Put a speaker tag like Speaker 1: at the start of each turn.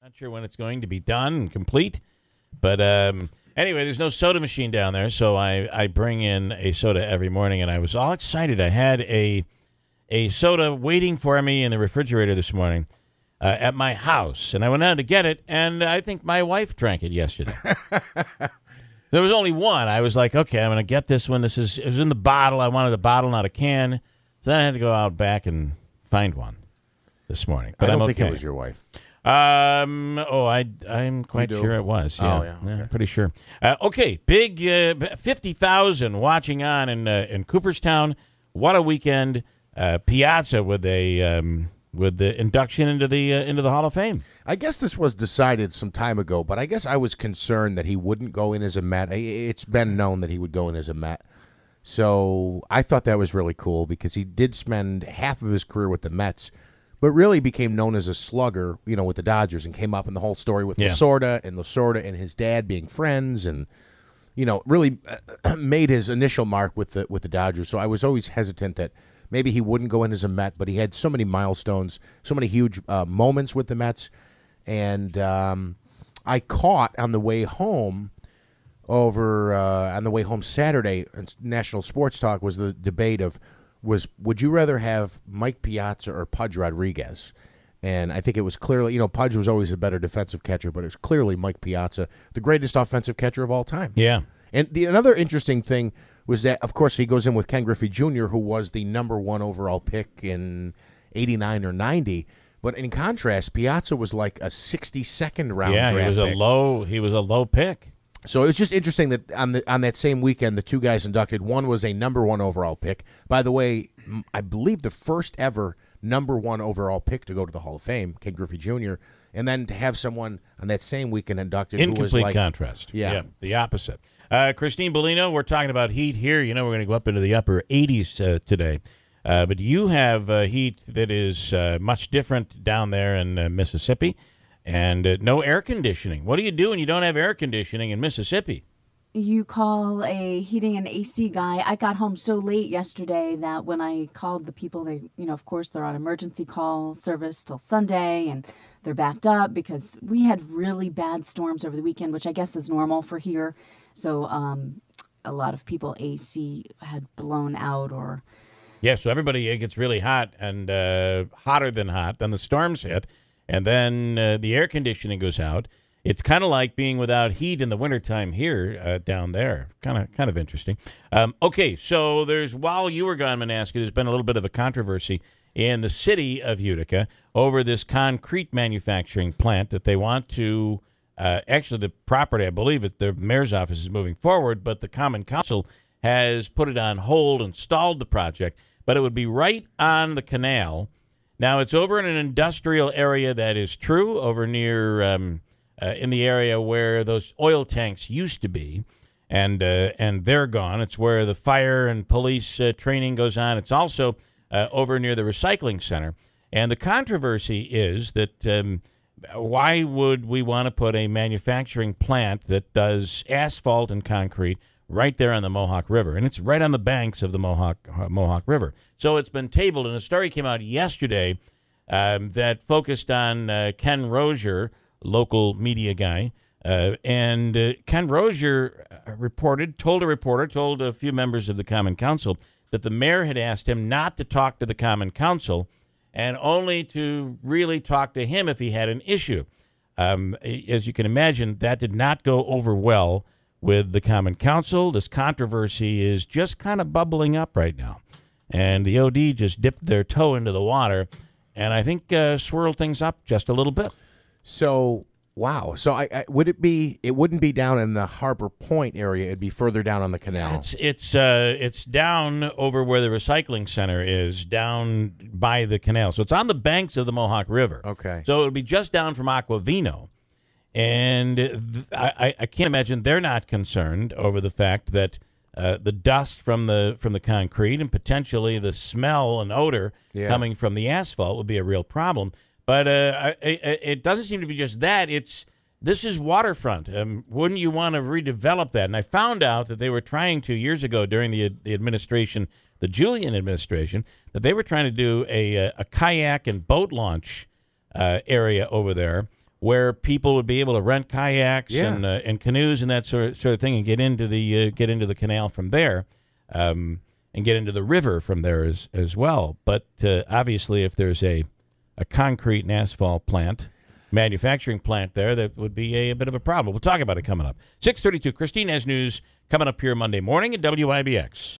Speaker 1: Not sure when it's going to be done and complete. But anyway, there's no soda machine down there, so I bring in a soda every morning, and I was all excited. I had a soda waiting for me in the refrigerator this morning at my house, and I went out to get it, and I think my wife drank it yesterday. There was only one. I was like, okay, I'm going to get this one. It was in the bottle. I wanted a bottle, not a can. So then I had to go out back and find one this morning. But
Speaker 2: I don't
Speaker 1: I'm
Speaker 2: think
Speaker 1: okay.
Speaker 2: it was your wife.
Speaker 1: I'm quite sure it was. Yeah.
Speaker 2: Oh, yeah. Okay.
Speaker 1: Yeah, pretty sure. Okay, big 50,000 watching on in Cooperstown. What a weekend! Piazza with the induction into the Hall of Fame.
Speaker 2: I guess this was decided some time ago, but I guess I was concerned that he wouldn't go in as a Met. It's been known that he would go in as a Met. So I thought that was really cool because he did spend half of his career with the Mets, but really became known as a slugger, with the Dodgers, and came up in the whole story with Lasorda and his dad being friends, and really made his initial mark with the Dodgers. So I was always hesitant that maybe he wouldn't go in as a Met, but he had so many milestones, so many huge moments with the Mets, and I caught on the way home. On the way home Saturday, National Sports Talk was the debate of would you rather have Mike Piazza or Pudge Rodriguez? And I think it was clearly, Pudge was always a better defensive catcher, but it was clearly Mike Piazza, the greatest offensive catcher of all time.
Speaker 1: Yeah.
Speaker 2: And another interesting thing was that, of course, he goes in with Ken Griffey Jr., who was the #1 overall pick in 89 or 90. But in contrast, Piazza was like a 62nd round draft
Speaker 1: pick. He was a low pick.
Speaker 2: So it was just interesting that on that same weekend, the two guys inducted. One was a #1 overall pick. By the way, I believe the first ever #1 overall pick to go to the Hall of Fame, Ken Griffey Jr., and then to have someone on that same weekend inducted
Speaker 1: in
Speaker 2: who was
Speaker 1: complete
Speaker 2: like,
Speaker 1: contrast.
Speaker 2: Yeah,
Speaker 1: the opposite. Christine Bellino, we're talking about heat here. We're going to go up into the upper 80s today. But you have heat that is much different down there in Mississippi. And no air conditioning. What do you do when you don't have air conditioning in Mississippi?
Speaker 3: You call a heating and AC guy. I got home so late yesterday that when I called the people, they, of course, they're on emergency call service till Sunday, and they're backed up because we had really bad storms over the weekend, which I guess is normal for here. So a lot of people AC had blown out or...
Speaker 1: Yeah, so everybody gets really hot and hotter than hot. Then the storms hit. And then the air conditioning goes out. It's kind of like being without heat in the wintertime here down there. Kind of interesting. Okay, so while you were gone, Manaska, there's been a little bit of a controversy in the city of Utica over this concrete manufacturing plant that they want to actually the property, I believe the mayor's office is moving forward, but the Common Council has put it on hold and stalled the project. But it would be right on the canal. Now, it's over in an industrial area, that is true, over near in the area where those oil tanks used to be, and they're gone. It's where the fire and police training goes on. It's also over near the recycling center. And the controversy is that why would we want to put a manufacturing plant that does asphalt and concrete right there on the Mohawk River? And it's right on the banks of the Mohawk River. So it's been tabled, and a story came out yesterday that focused on Ken Rozier, local media guy. And Ken Rozier told a few members of the Common Council that the mayor had asked him not to talk to the Common Council and only to really talk to him if he had an issue. As you can imagine, that did not go over well with the Common Council. This controversy is just kind of bubbling up right now. And the OD just dipped their toe into the water and I think swirled things up just a little bit.
Speaker 2: So, wow. So it wouldn't be down in the Harbor Point area. It'd be further down on the canal.
Speaker 1: It's down over where the recycling center is, down by the canal. So it's on the banks of the Mohawk River.
Speaker 2: Okay.
Speaker 1: So it would be just down from Aquavino. And I can't imagine they're not concerned over the fact that the dust from the concrete and potentially the smell and odor coming from the asphalt would be a real problem. But it doesn't seem to be just that. This is waterfront. Wouldn't you want to redevelop that? And I found out that they were trying to, years ago during the administration, the Julian administration, that they were trying to do a kayak and boat launch area over there, where people would be able to rent kayaks and canoes and that sort of thing, and get into the canal from there, and get into the river from there as well. But obviously, if there's a concrete and asphalt plant, manufacturing plant there, that would be a bit of a problem. We'll talk about it coming up. 6:32. Christine has news coming up here Monday morning at WIBX.